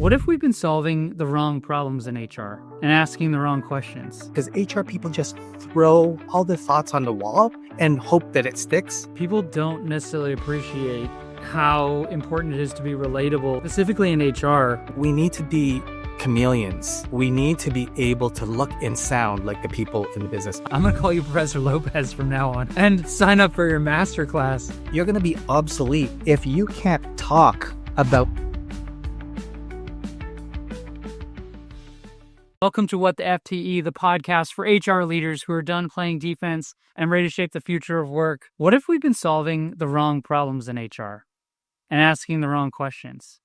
What if we've been solving the wrong problems in HR and asking the wrong questions? Because HR people just throw all their thoughts on the wall and hope that it sticks. People don't necessarily appreciate how important it is to be relatable, specifically in HR. We need to be chameleons. We need to be able to look and sound like the people in the business. I'm going to call you Professor Lopez from now on and sign up for your masterclass. You're going to be obsolete if you can't talk about. Welcome to What the FTE, the podcast for HR leaders who are done playing defense and ready to shape the future of work. What if we've been solving the wrong problems in HR and asking the wrong questions?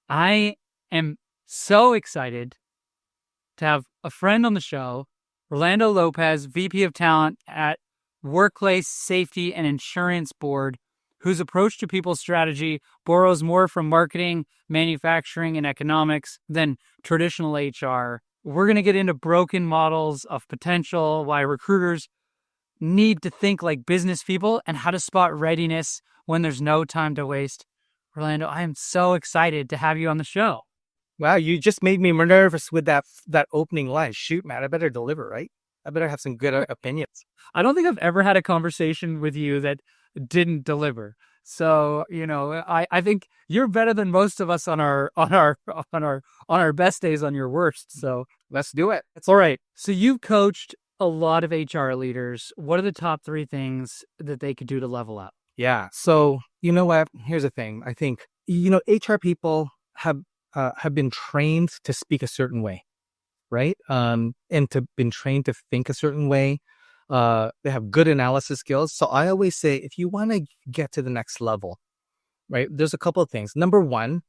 I am so excited to have a friend on the show, Rolando Lopez, VP of Talent at Workplace Safety and Insurance Board, whose approach to people strategy borrows more from marketing, manufacturing, and economics than traditional HR. We're going to get into broken models of potential, why recruiters need to think like business people, and how to spot readiness when there's no time to waste. Rolando, I am so excited to have you on the show. Wow, you just made me nervous with that opening line. Shoot, man, I better deliver, right? I better have some good opinions. I don't think I've ever had a conversation with you that didn't deliver. So, I think you're better than most of us on our best days, on your worst. So Let's do it. all right. So you've coached a lot of HR leaders. What are the top 3 things that they could do to level up? Yeah. So you know what? Here's the thing. I think, HR people have been trained to speak a certain way, right? And been trained to think a certain way. They have good analysis skills. So I always say, if you want to get to the next level, right, there's a couple of things. Number one,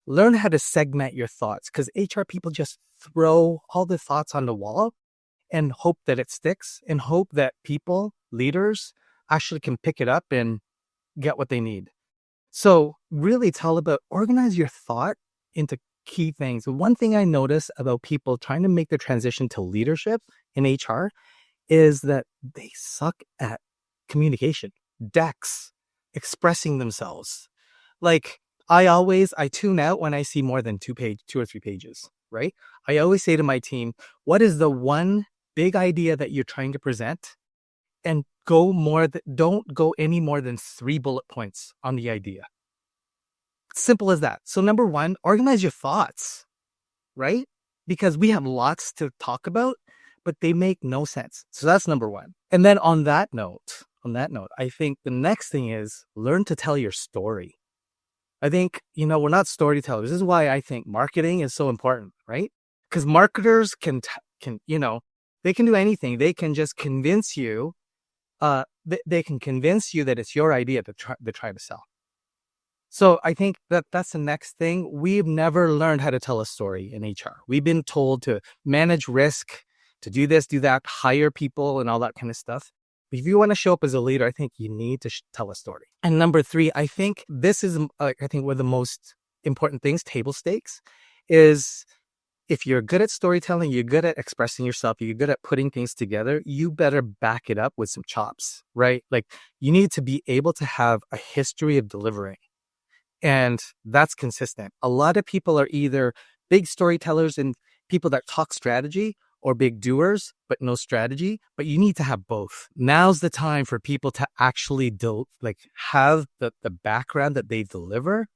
learn how to segment your thoughts, because HR people just throw all the thoughts on the wall and hope that it sticks, and hope that people, leaders, actually can pick it up and get what they need. So really, it's all about organize your thought into key things. One thing I notice about people trying to make the transition to leadership in HR is that they suck at communication, decks, expressing themselves. Like I tune out when I see more than 2 or 3 pages, right? I always say to my team, what is the one big idea that you're trying to present? And don't go any more than 3 bullet points on the idea. Simple as that. So number one, organize your thoughts, right? Because we have lots to talk about, but they make no sense. So that's number one. And then on that note, I think the next thing is learn to tell your story. I think, we're not storytellers. This is why I think marketing is so important, right? Because marketers can they can do anything. They can just convince you, they can convince you that it's your idea to try to sell. So I think that's the next thing. We've never learned how to tell a story in HR. We've been told to manage risk, to do this, do that, hire people and all that kind of stuff. But if you want to show up as a leader, I think you need to tell a story. And number 3, I think this is, one of the most important things, table stakes, is if you're good at storytelling, you're good at expressing yourself, you're good at putting things together, you better back it up with some chops, right? Like you need to be able to have a history of delivering. And that's consistent. A lot of people are either big storytellers and people that talk strategy, or big doers, but no strategy. But you need to have both. Now's the time for people to actually have the background that they deliver,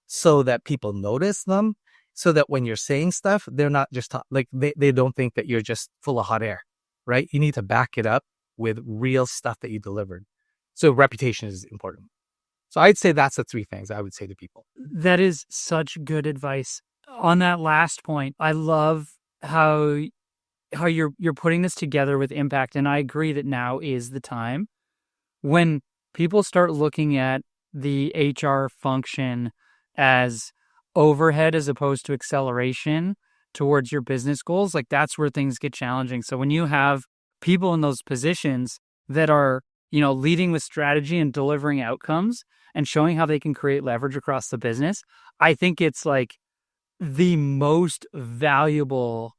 so that people notice them, so that when you're saying stuff, they're not just they don't think that you're just full of hot air, right? You need to back it up with real stuff that you delivered. So reputation is important. So I'd say that's the 3 things I would say to people. That is such good advice. On that last point, I love how you're putting this together with impact. And I agree that now is the time when people start looking at the HR function as overhead as opposed to acceleration towards your business goals. Like that's where things get challenging. So when you have people in those positions that are, leading with strategy and delivering outcomes and showing how they can create leverage across the business, I think it's like the most valuable.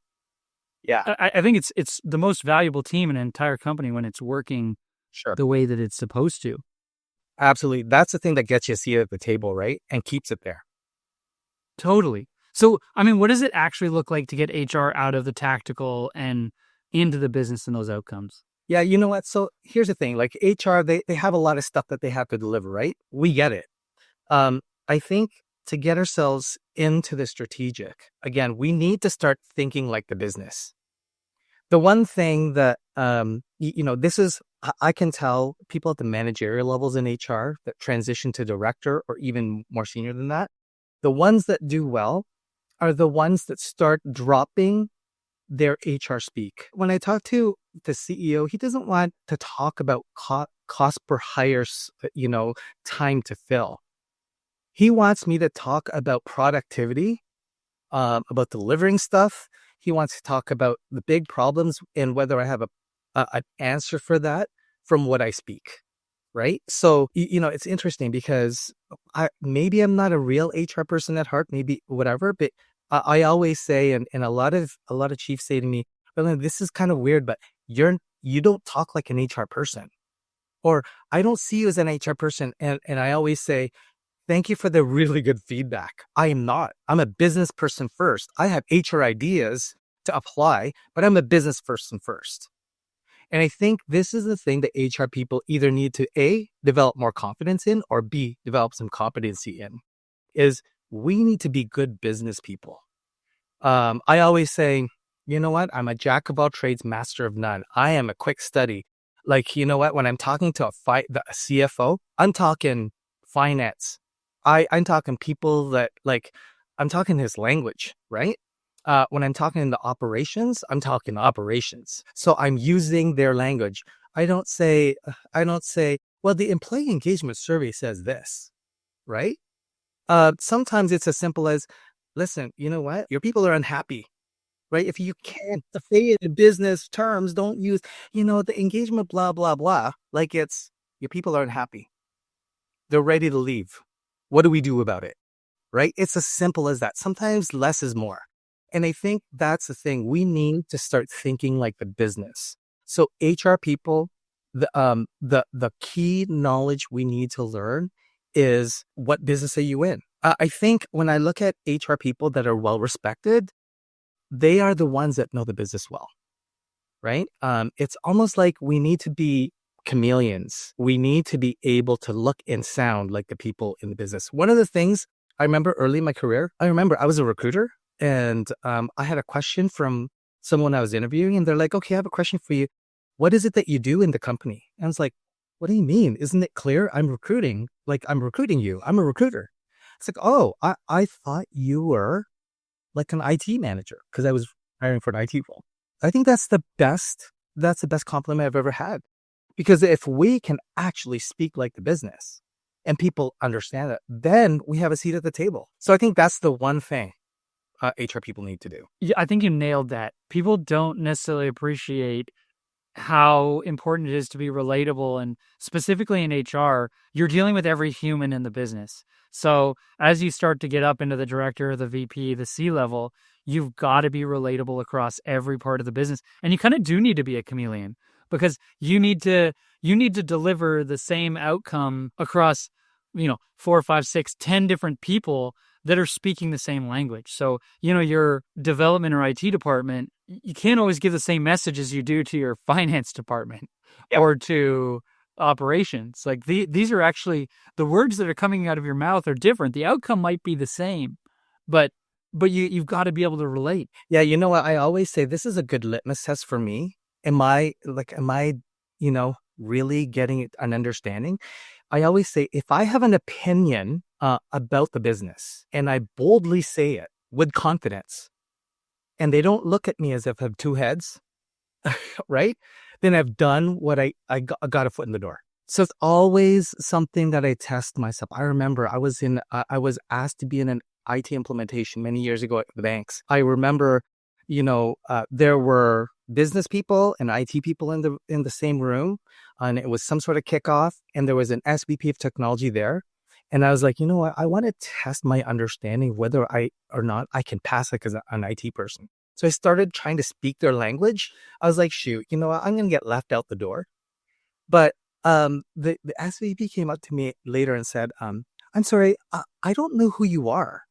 Yeah. I think it's the most valuable team in an entire company when it's working the way that it's supposed to. Absolutely. That's the thing that gets you a seat at the table, right? And keeps it there. Totally. So, I mean, what does it actually look like to get HR out of the tactical and into the business and those outcomes? Yeah, you know what? So here's the thing, like HR, they have a lot of stuff that they have to deliver, right? We get it. I think to get ourselves into the strategic, again, we need to start thinking like the business. The one thing that, this is, I can tell people at the managerial levels in HR that transition to director or even more senior than that, the ones that do well are the ones that start dropping their HR speak. When I talk to the CEO, he doesn't want to talk about cost per hire, time to fill. He wants me to talk about productivity, about delivering stuff. He wants to talk about the big problems and whether I have an answer for that from what I speak. Right. So, it's interesting because maybe I'm not a real HR person at heart, maybe whatever, but I always say, and a lot of chiefs say to me, well, this is kind of weird, but you don't talk like an HR person, or I don't see you as an HR person. And I always say, thank you for the really good feedback. I am not. I'm a business person first. I have HR ideas to apply, but I'm a business person first. And I think this is the thing that HR people either need to A, develop more confidence in, or B, develop some competency in, is we need to be good business people. I always say, you know what? I'm a jack of all trades, master of none. I am a quick study. Like, you know what? When I'm talking to a CFO, I'm talking finance. I'm talking people that I'm talking his language, right? When I'm talking in the operations, I'm talking operations. So I'm using their language. I don't say, well, the employee engagement survey says this, right? Sometimes it's as simple as, listen, you know what? Your people are unhappy, right? If you can't say it in business terms, don't use, the engagement, blah, blah, blah. Like it's, your people are unhappy. They're ready to leave. What do we do about it? Right? It's as simple as that. Sometimes less is more. And I think that's the thing. We need to start thinking like the business. So HR people, the key knowledge we need to learn is, what business are you in? I think when I look at HR people that are well respected, they are the ones that know the business well, right? It's almost like we need to be chameleons. We need to be able to look and sound like the people in the business. One of the things I remember early in my career, I was a recruiter, and I had a question from someone I was interviewing, and they're like, okay, I have a question for you. What is it that you do in the company? And I was like, what do you mean? Isn't it clear? I'm recruiting. Like, I'm recruiting you. I'm a recruiter. It's like, oh, I thought you were like an IT manager, because I was hiring for an IT role. I think that's the best compliment I've ever had. Because if we can actually speak like the business and people understand it, then we have a seat at the table. So I think that's the one thing HR people need to do. Yeah, I think you nailed that. People don't necessarily appreciate how important it is to be relatable. And specifically in HR, you're dealing with every human in the business. So as you start to get up into the director, the VP, the C level, you've got to be relatable across every part of the business. And you kind of do need to be a chameleon, because you need to deliver the same outcome across, 4, 5, 6, 10 different people that are speaking the same language. So, your development or IT department, you can't always give the same message as you do to your finance department. Yep. Or to operations. Like these are actually, the words that are coming out of your mouth are different. The outcome might be the same, but you've got to be able to relate. Yeah, you know what? I always say this is a good litmus test for me. Am I, really getting an understanding? I always say, if I have an opinion about the business and I boldly say it with confidence, and they don't look at me as if I have two heads, right? Then I've done what I got a foot in the door. So it's always something that I test myself. I remember I was asked to be in an IT implementation many years ago at the banks. I remember, there were business people and IT people in the same room, and it was some sort of kickoff, and there was an SVP of technology there. And I was like, you know what? I want to test my understanding whether I can pass it as an IT person. So I started trying to speak their language. I was like, shoot, you know what? I'm going to get left out the door. But the SVP came up to me later and said, I'm sorry, I don't know who you are.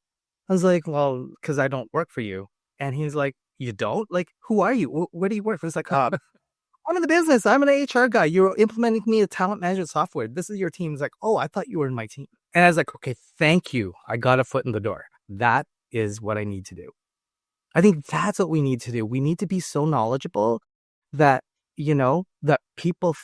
I was like, well, because I don't work for you. And he's like, you don't? Like, who are you? Where do you work? It's like, I'm in the business. I'm an HR guy. You're implementing me a talent management software. This is your team. He's like, oh, I thought you were in my team. And I was like, okay, thank you. I got a foot in the door. That is what I need to do. I think that's what we need to do. We need to be so knowledgeable that, that people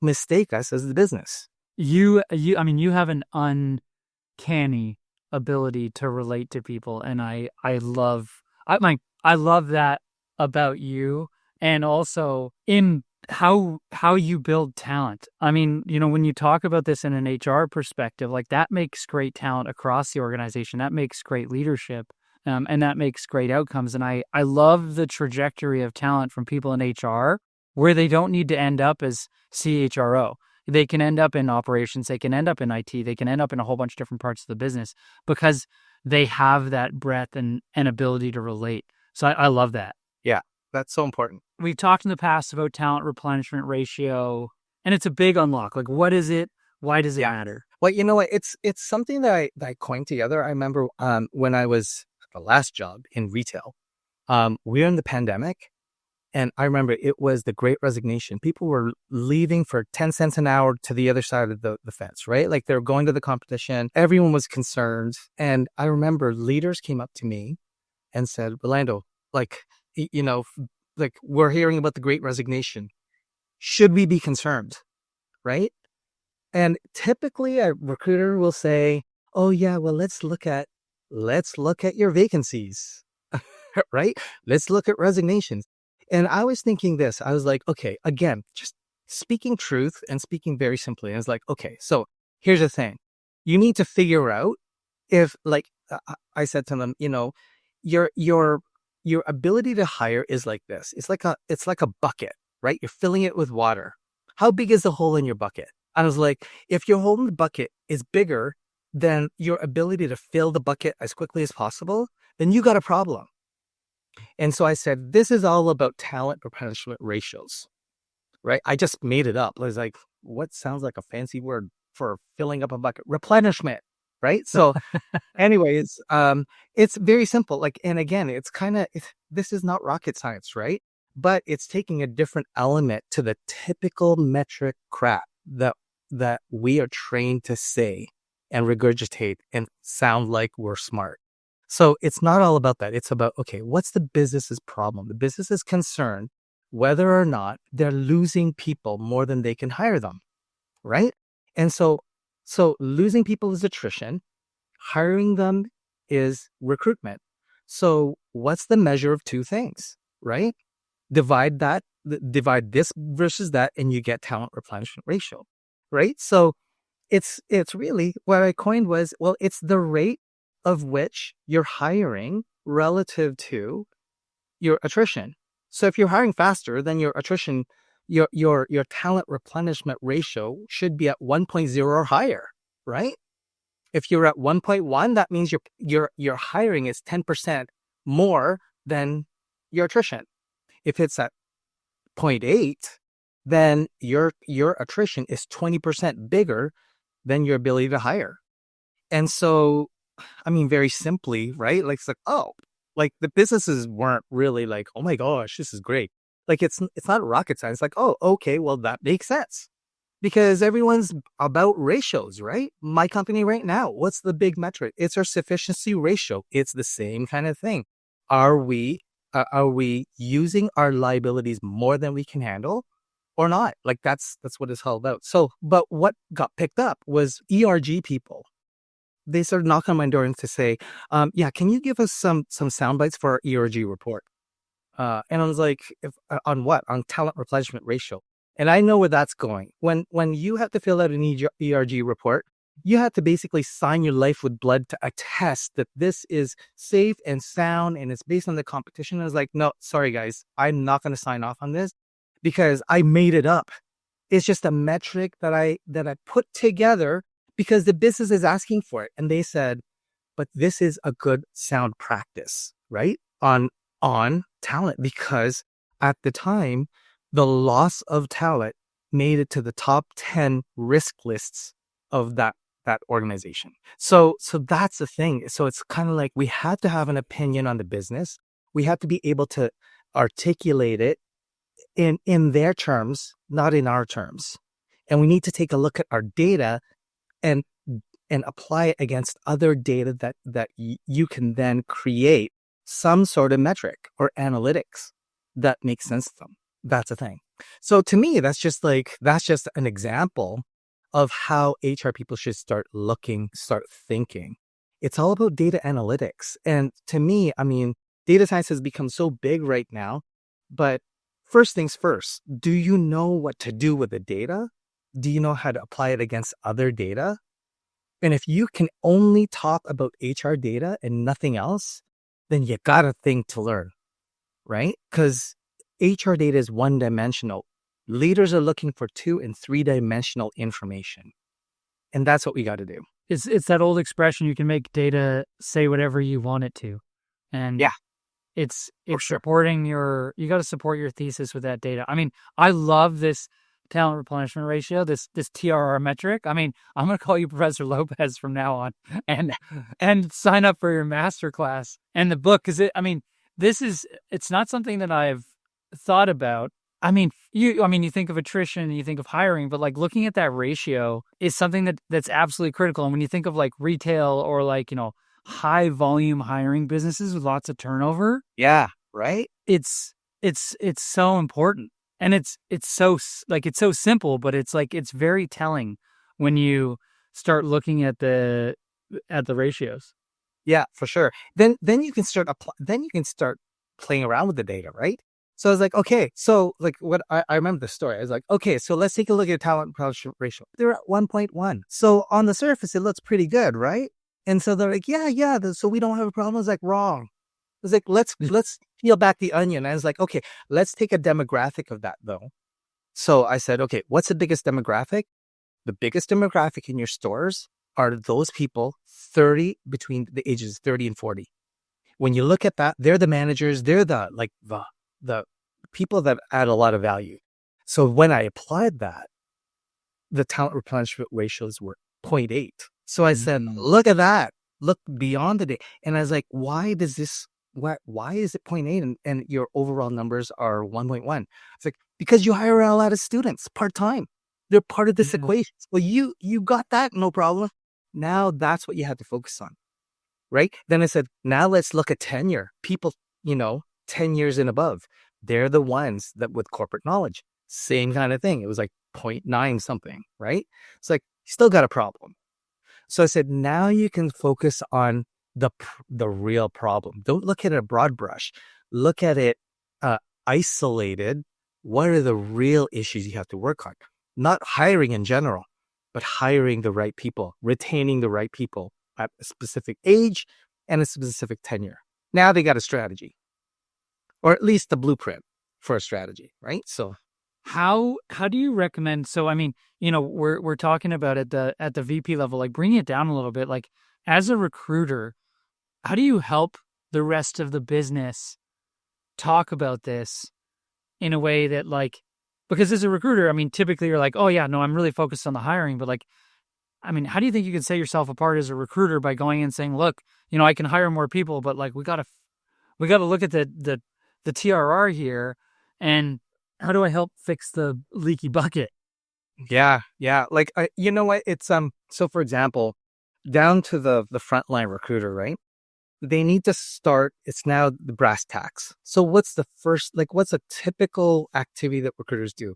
mistake us as the business. I mean, you have an uncanny ability to relate to people, and I love that about you, and also in how you build talent. I mean, when you talk about this in an HR perspective, like that makes great talent across the organization. That makes great leadership, and that makes great outcomes. And I love the trajectory of talent from people in HR where they don't need to end up as CHRO. They can end up in operations, they can end up in IT, they can end up in a whole bunch of different parts of the business because they have that breadth and ability to relate. So I love that. Yeah, that's so important. We've talked in the past about talent replenishment ratio, and it's a big unlock. Like, what is it? Why does it matter? Well, you know what? It's something that I coined together. I remember when I was at the last job in retail, we were in the pandemic. And I remember it was the Great Resignation. People were leaving for 10 cents an hour to the other side of the fence, right? Like they're going to the competition. Everyone was concerned. And I remember leaders came up to me and said, Rolando, like, we're hearing about the Great Resignation. Should we be concerned? Right? And typically a recruiter will say, oh yeah, well, let's look at your vacancies, right? Let's look at resignations. And I was thinking this, I was like, okay, again, just speaking truth and speaking very simply. I was like, okay, so here's the thing. You need to figure out if, like, I said to them, your ability to hire is like this. It's like a bucket, right? You're filling it with water. How big is the hole in your bucket? I was like, if your hole in the bucket is bigger than your ability to fill the bucket as quickly as possible, then you got a problem. And so I said, this is all about talent replenishment ratios, right? I just made it up. I was like, what sounds like a fancy word for filling up a bucket? Replenishment, right? So anyways, it's very simple. Like, and again, this is not rocket science, right? But it's taking a different element to the typical metric crap that we are trained to say and regurgitate and sound like we're smart. So it's not all about that. It's about, okay, what's the business's problem? The business is concerned whether or not they're losing people more than they can hire them, right? And so losing people is attrition, hiring them is recruitment. So what's the measure of two things, right? Divide this versus that, and you get talent replenishment ratio, right? So it's really what I coined was, well, it's the rate of which you're hiring relative to your attrition. So if you're hiring faster, then your attrition, your talent replenishment ratio should be at 1.0 or higher, right? If you're at 1.1, that means your hiring is 10% more than your attrition. If it's at 0.8, then your attrition is 20% bigger than your ability to hire. And so, I mean, very simply, right? Like, it's like, oh, like the businesses weren't really like, oh my gosh, this is great. Like, it's not rocket science. It's like, oh, okay, well, that makes sense. Because everyone's about ratios, right? My company right now, what's the big metric? It's our sufficiency ratio. It's the same kind of thing. Are we using our liabilities more than we can handle or not? Like, that's what it's all about. So, but what got picked up was ERG people. They started knocking on my door and to say, yeah, can you give us some sound bites for our ERG report? And I was like, on what? On talent replenishment ratio. And I know where that's going. When you have to fill out an ERG report, you have to basically sign your life with blood to attest that this is safe and sound and it's based on the competition. I was like, no, sorry guys, I'm not going to sign off on this because I made it up. It's just a metric that I put together because the business is asking for it. And they said, but this is a good sound practice, right? On talent, because at the time, the loss of talent made it to the top 10 risk lists of that that organization. So that's the thing. So it's kind of like we had to have an opinion on the business. We have to be able to articulate it in their terms, not in our terms. And we need to take a look at our data and apply it against other data that you can then create some sort of metric or analytics that makes sense to them. That's a thing. So to me, that's just an example of how HR people should start thinking. It's all about data analytics. And to me, I mean, data science has become so big right now, but first things first, do you know what to do with the data? Do you know how to apply it against other data? And if you can only talk about HR data and nothing else, then you got a thing to learn, right? Because HR data is one-dimensional. Leaders are looking for 2- and 3-dimensional information. And that's what we got to do. It's that old expression, you can make data say whatever you want it to. And yeah, it's sure. supporting you got to support your thesis with that data. I mean, I love this talent replenishment ratio, this TRR metric. I mean, I'm going to call you Professor Lopez from now on and sign up for your masterclass and the book. Cause it's not something that I've thought about. I mean, you think of attrition and you think of hiring, but like looking at that ratio is something that's absolutely critical. And when you think of like retail or like, high volume hiring businesses with lots of turnover. Yeah. Right. It's so important. And it's so simple, but it's very telling when you start looking at the ratios. Yeah, for sure. Then you can start playing around with the data, right? So I was like, okay, so like what I remember the story. I was like, okay, so let's take a look at talent replenishment ratio. They're at 1.1. So on the surface, it looks pretty good, right? And so they're like, yeah. So we don't have a problem. I was like, wrong. I was like, let's peel back the onion. I was like, okay, let's take a demographic of that though. So I said, okay, what's the biggest demographic? The biggest demographic in your stores are those people between the ages 30 and 40. When you look at that, they're the managers. They're the people that add a lot of value. So when I applied that, the talent replenishment ratios were 0.8. So I said, look at that. Look beyond the day. And I was like, why is it 0.8 and your overall numbers are 1.1? It's like, because you hire a lot of students part-time. They're part of this equation. Well, you got that, no problem. Now that's what you have to focus on, right? Then I said, now let's look at tenure. People, 10 years and above. They're the ones that with corporate knowledge. Same kind of thing. It was like 0.9 something, right? It's like, still got a problem. So I said, now you can focus on the real problem. Don't look at it a broad brush. Look at it isolated. What are the real issues you have to work on? Not hiring in general, but hiring the right people, retaining the right people at a specific age and a specific tenure. Now they got a strategy, or at least the blueprint for a strategy, right? So how do you recommend? So, I mean, we're talking about at the VP level, like bringing it down a little bit, like as a recruiter, how do you help the rest of the business talk about this in a way that like, because as a recruiter, I mean, typically you're like, oh yeah, no, I'm really focused on the hiring, but like, I mean, how do you think you can set yourself apart as a recruiter by going and saying, look, I can hire more people, but like, we got to look at the TRR here, and how do I help fix the leaky bucket? Yeah. Like, you know what? It's, so for example, down to the frontline recruiter, right? They need to start, it's now the brass tacks. So what's a typical activity that recruiters do?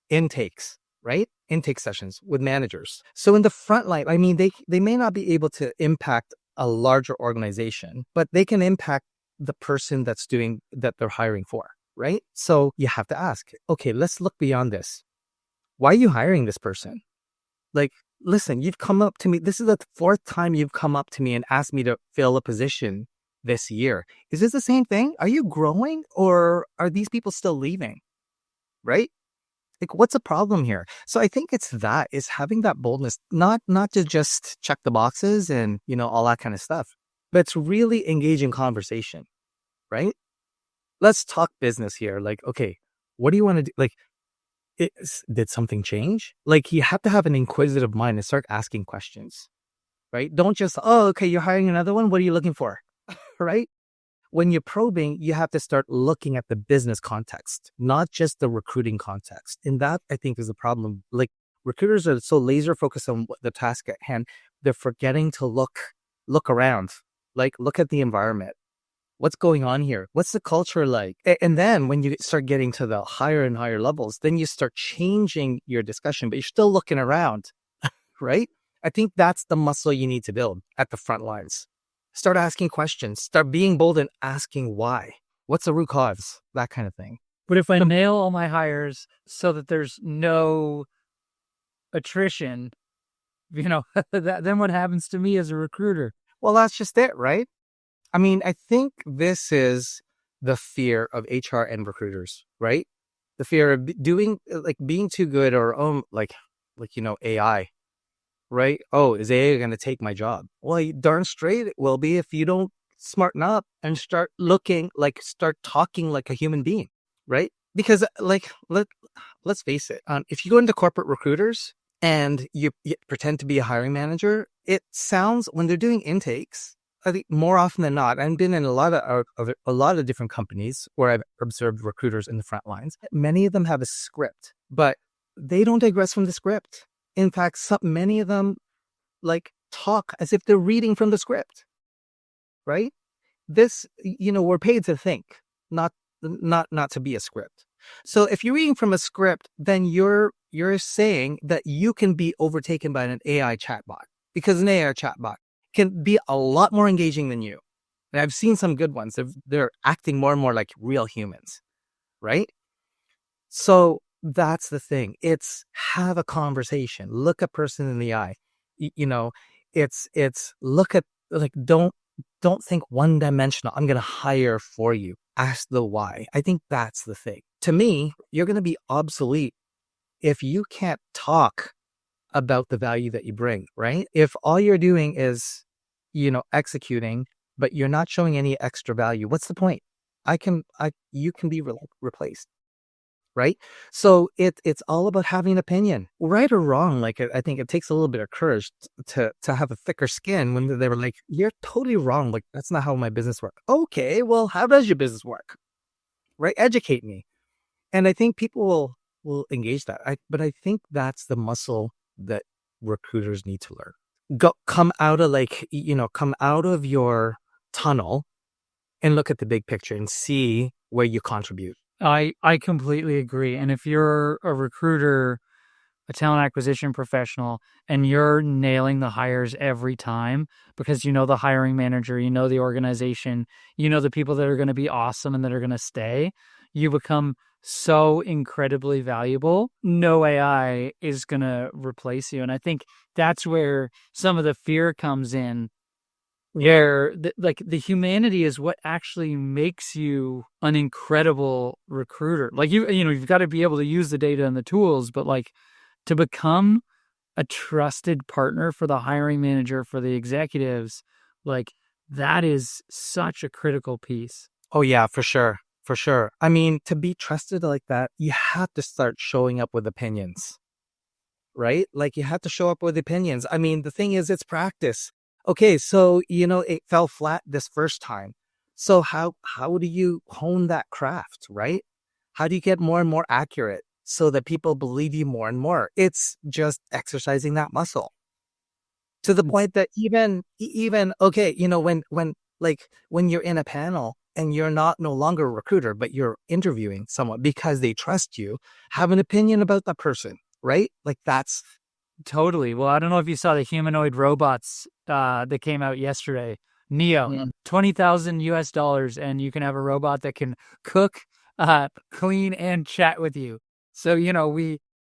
Intakes, right? Intake sessions with managers. So in the front line, I mean, they may not be able to impact a larger organization, but they can impact the person that they're hiring for, right? So you have to ask, okay, let's look beyond this. Why are you hiring this person? Like, listen, you've come up to me. This is the 4th time you've come up to me and asked me to fill a position this year. Is this the same thing? Are you growing or are these people still leaving? Right? Like, what's the problem here? So I think it's having that boldness, not to just check the boxes and, all that kind of stuff, but it's really engaging conversation, right? Let's talk business here. Like, okay, what do you want to do? Like, did something change? Like, you have to have an inquisitive mind and start asking questions, right? Don't just, oh, okay, you're hiring another one. What are you looking for? Right? When you're probing, you have to start looking at the business context, not just the recruiting context. And that, I think, is the problem. Like, recruiters are so laser focused on the task at hand, they're forgetting to look around, like look at the environment. What's going on here? What's the culture like? And then when you start getting to the higher and higher levels, then you start changing your discussion, but you're still looking around, right? I think that's the muscle you need to build at the front lines. Start asking questions, start being bold and asking why. What's the root cause? That kind of thing. But if I nail all my hires so that there's no attrition, then what happens to me as a recruiter? Well, that's just it, right? I mean, I think this is the fear of HR and recruiters, right? The fear of being too good, or AI, right? Oh, is AI going to take my job? Well, darn straight it will be if you don't smarten up and start talking like a human being, right? Because let's face it, if you go into corporate recruiters and you pretend to be a hiring manager, it sounds, when they're doing intakes, I think more often than not, I've been in a lot of different companies where I've observed recruiters in the front lines. Many of them have a script, but they don't digress from the script. In fact, many of them talk as if they're reading from the script, right? This, we're paid to think, not to be a script. So if you're reading from a script, then you're saying that you can be overtaken by an AI chatbot, because an AI chatbot can be a lot more engaging than you. And I've seen some good ones. They're acting more and more like real humans, right? So that's the thing. It's have a conversation. Look a person in the eye. It's look at, don't think one dimensional. I'm going to hire for you. Ask the why. I think that's the thing. To me, you're going to be obsolete if you can't talk about the value that you bring, right? If all you're doing is, executing, but you're not showing any extra value, what's the point? You can be replaced, right? So it's all about having an opinion, right or wrong. I think it takes a little bit of courage to have a thicker skin when they were like, you're totally wrong. Like, that's not how my business works. Okay, well, how does your business work? Right? Educate me. And I think people will engage that. But I think that's the muscle that recruiters need to learn. Come out of your tunnel and look at the big picture and see where you contribute. I completely agree. And if you're a recruiter, a talent acquisition professional, and you're nailing the hires every time because you know the hiring manager, you know the organization, you know the people that are going to be awesome and that are going to stay, you become so incredibly valuable. No AI is going to replace you. And I think that's where some of the fear comes in, where the humanity is what actually makes you an incredible recruiter. You've got to be able to use the data and the tools, but to become a trusted partner for the hiring manager, for the executives, that is such a critical piece. Oh yeah, for sure. For sure. I mean, to be trusted like that, you have to start showing up with opinions, right? You have to show up with opinions. I mean, the thing is, it's practice. Okay, so, it fell flat this first time. So how do you hone that craft, right? How do you get more and more accurate so that people believe you more and more? It's just exercising that muscle to the point that even okay, when you're in a panel and you're no longer a recruiter, but you're interviewing someone because they trust you, have an opinion about that person, right? That's totally. Well, I don't know if you saw the humanoid robots that came out yesterday. Neo, $20,000 and you can have a robot that can cook, clean, and chat with you. So,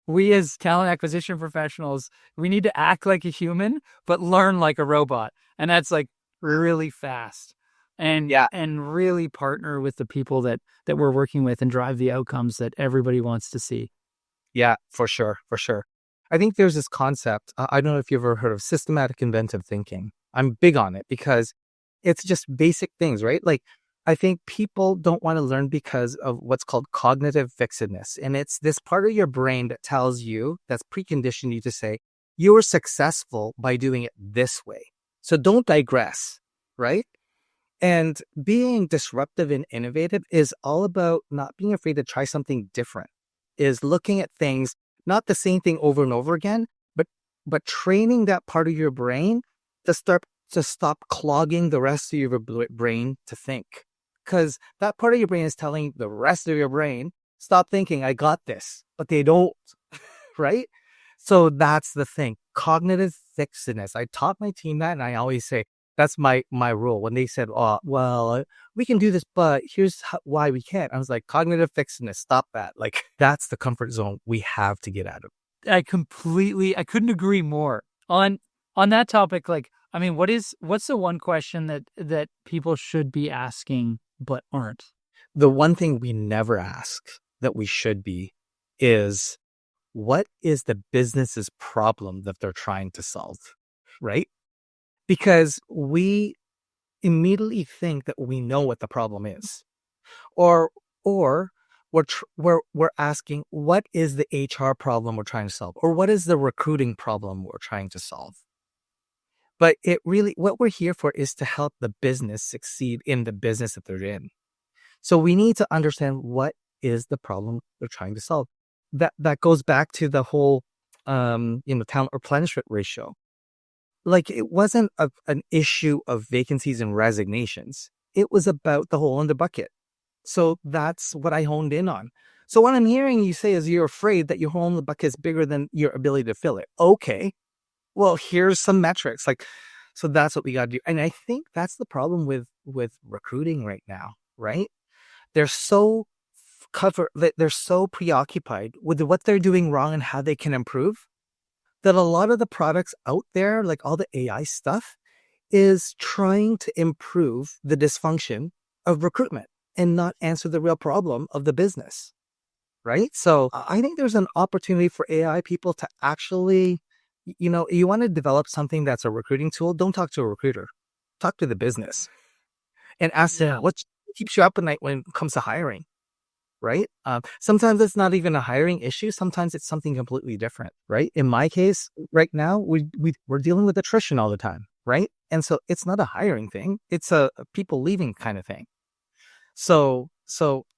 we as talent acquisition professionals, we need to act like a human, but learn like a robot. And that's really fast. And really partner with the people that we're working with and drive the outcomes that everybody wants to see. Yeah, for sure. For sure. I think there's this concept. I don't know if you've ever heard of systematic inventive thinking. I'm big on it because it's just basic things, right? I think people don't want to learn because of what's called cognitive fixedness. And it's this part of your brain that tells you, that's preconditioned you to say, you were successful by doing it this way. So don't digress, right? And being disruptive and innovative is all about not being afraid to try something different, is looking at things, not the same thing over and over again, but training that part of your brain to stop clogging the rest of your brain to think. Because that part of your brain is telling the rest of your brain, stop thinking, I got this, but they don't, right? So that's the thing. Cognitive fixedness. I taught my team that, and I always say, that's my rule. When they said, "Oh, well, we can do this, but here's why we can't," I was like, "Cognitive fixedness. Stop that. Like, that's the comfort zone we have to get out of." I couldn't agree more on that topic. Like, I mean, what's the one question that people should be asking but aren't? The one thing we never ask that we should be is, what is the business's problem that they're trying to solve, right? Because we immediately think that we know what the problem is, or we're asking, what is the HR problem we're trying to solve, or what is the recruiting problem we're trying to solve? But it really, what we're here for is to help the business succeed in the business that they're in. So we need to understand what is the problem they're trying to solve. That goes back to the whole talent replenishment ratio. Like, it wasn't an issue of vacancies and resignations. It was about the hole in the bucket. So that's what I honed in on. So what I'm hearing you say is you're afraid that your hole in the bucket is bigger than your ability to fill it. Okay, well, here's some metrics. Like, so that's what we got to do. And I think that's the problem with recruiting right now, right? They're so they're so preoccupied with what they're doing wrong and how they can improve, that a lot of the products out there, like all the AI stuff, is trying to improve the dysfunction of recruitment and not answer the real problem of the business, right? So I think there's an opportunity for AI people to actually, you want to develop something that's a recruiting tool, don't talk to a recruiter, talk to the business and ask them what keeps you up at night when it comes to hiring. Right? Sometimes it's not even a hiring issue. Sometimes it's something completely different, right? In my case, right now, we're dealing with attrition all the time, right? And so it's not a hiring thing. It's a people leaving kind of thing. So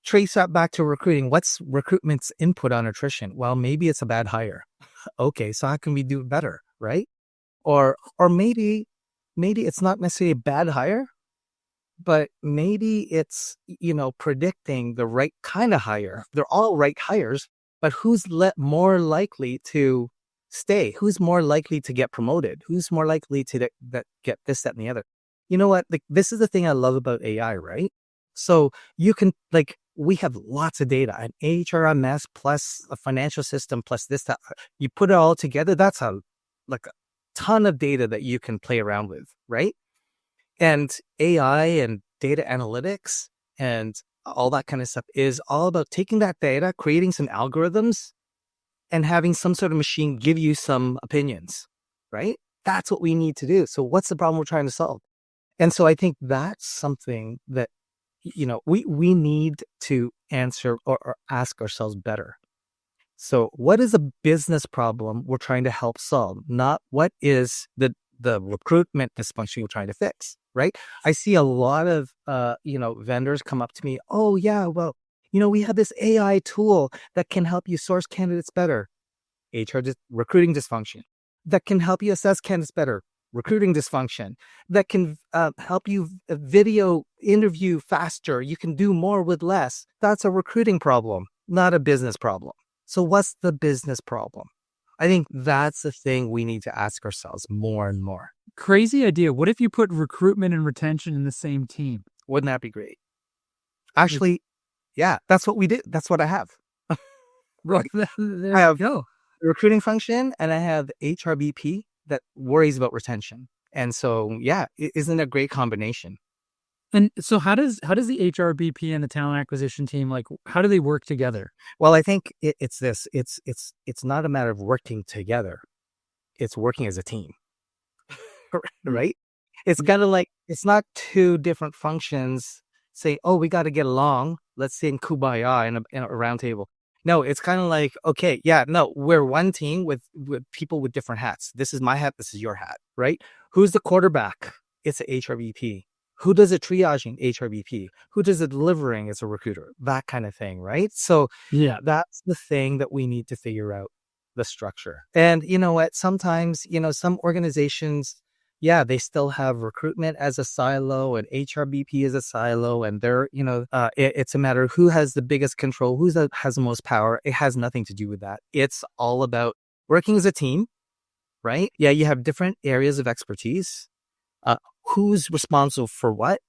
trace that back to recruiting. What's recruitment's input on attrition? Well, maybe it's a bad hire. Okay, so how can we do better, right? Or maybe it's not necessarily a bad hire, but maybe it's, predicting the right kind of hire. They're all right hires, but who's more likely to stay? Who's more likely to get promoted? Who's more likely to get this, that, and the other? You know what? Like, this is the thing I love about AI, right? So you can, we have lots of data, an HRMS plus a financial system plus this, that. You put it all together, that's a ton of data that you can play around with, right? And AI and data analytics and all that kind of stuff is all about taking that data, creating some algorithms, and having some sort of machine give you some opinions, right? That's what we need to do. So what's the problem we're trying to solve? And so I think that's something that, we need to answer or ask ourselves better. So what is a business problem we're trying to help solve? Not what is the recruitment dysfunction you're trying to fix, right? I see a lot of, vendors come up to me. Oh yeah, well, we have this AI tool that can help you source candidates better. Recruiting dysfunction. That can help you assess candidates better. Recruiting dysfunction. That can help you video interview faster. You can do more with less. That's a recruiting problem, not a business problem. So what's the business problem? I think that's the thing we need to ask ourselves more and more. Crazy idea. What if you put recruitment and retention in the same team? Wouldn't that be great? Actually, yeah, that's what we did. That's what I have. Right. There I have you go. The recruiting function, and I have HRBP that worries about retention. And so, yeah, isn't it a great combination? And so how does the HRBP and the talent acquisition team, how do they work together? Well, I think it's this. It's not a matter of working together. It's working as a team, right? It's kind of like, it's not two different functions say, oh, we got to get along. Let's sing Kumbaya in a round table. No, it's kind of like, okay, yeah, no, we're one team with people with different hats. This is my hat. This is your hat, right? Who's the quarterback? It's a HRBP. Who does the triaging? HRBP. Who does the delivering? It's a recruiter. That kind of thing, right? So Yeah. that's the thing that we need to figure out, the structure. And you know what? Sometimes, some organizations, yeah, they still have recruitment as a silo and HRBP as a silo. And they're, it's a matter of who has the biggest control, has the most power. It has nothing to do with that. It's all about working as a team, right? Yeah, you have different areas of expertise. Who's responsible for what,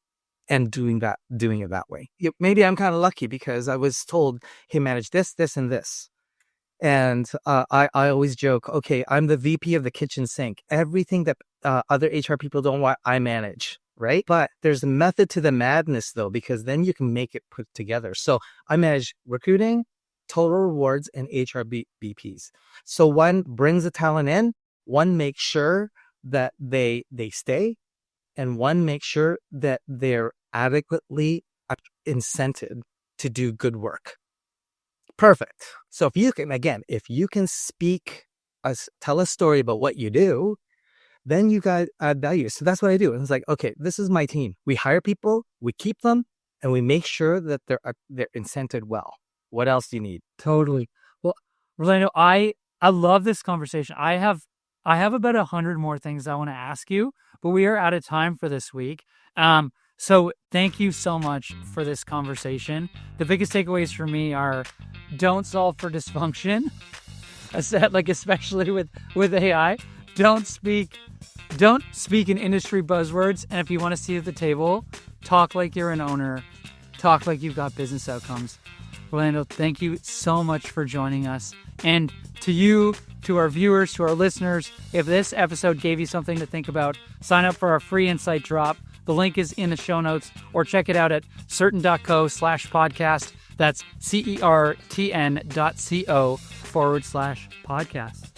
and doing it that way. Maybe I'm kind of lucky because I was told, hey, manage this, this, and this. And I always joke, okay, I'm the VP of the kitchen sink. Everything that other HR people don't want, I manage, right? But there's a method to the madness, though, because then you can make it put together. So I manage recruiting, total rewards, and HRBPs. So one brings the talent in, one makes sure that they stay, and one makes sure that they're adequately incented to do good work. Perfect. So if you can tell a story about what you do, then you guys add value. So that's what I do. And it's like, okay, this is my team. We hire people, we keep them, and we make sure that they're incented well. What else do you need? Totally. Well, Rolando, I love this conversation. I have about 100 more things I want to ask you, but we are out of time for this week. So thank you so much for this conversation. The biggest takeaways for me are, don't solve for dysfunction, especially with AI. Don't speak in industry buzzwords. And if you want to sit at the table, talk like you're an owner, talk like you've got business outcomes. Rolando, thank you so much for joining us. And to you, to our viewers, to our listeners, if this episode gave you something to think about, sign up for our free insight drop. The link is in the show notes, or check it out at certain.co/podcast. That's CERTN.co/podcast.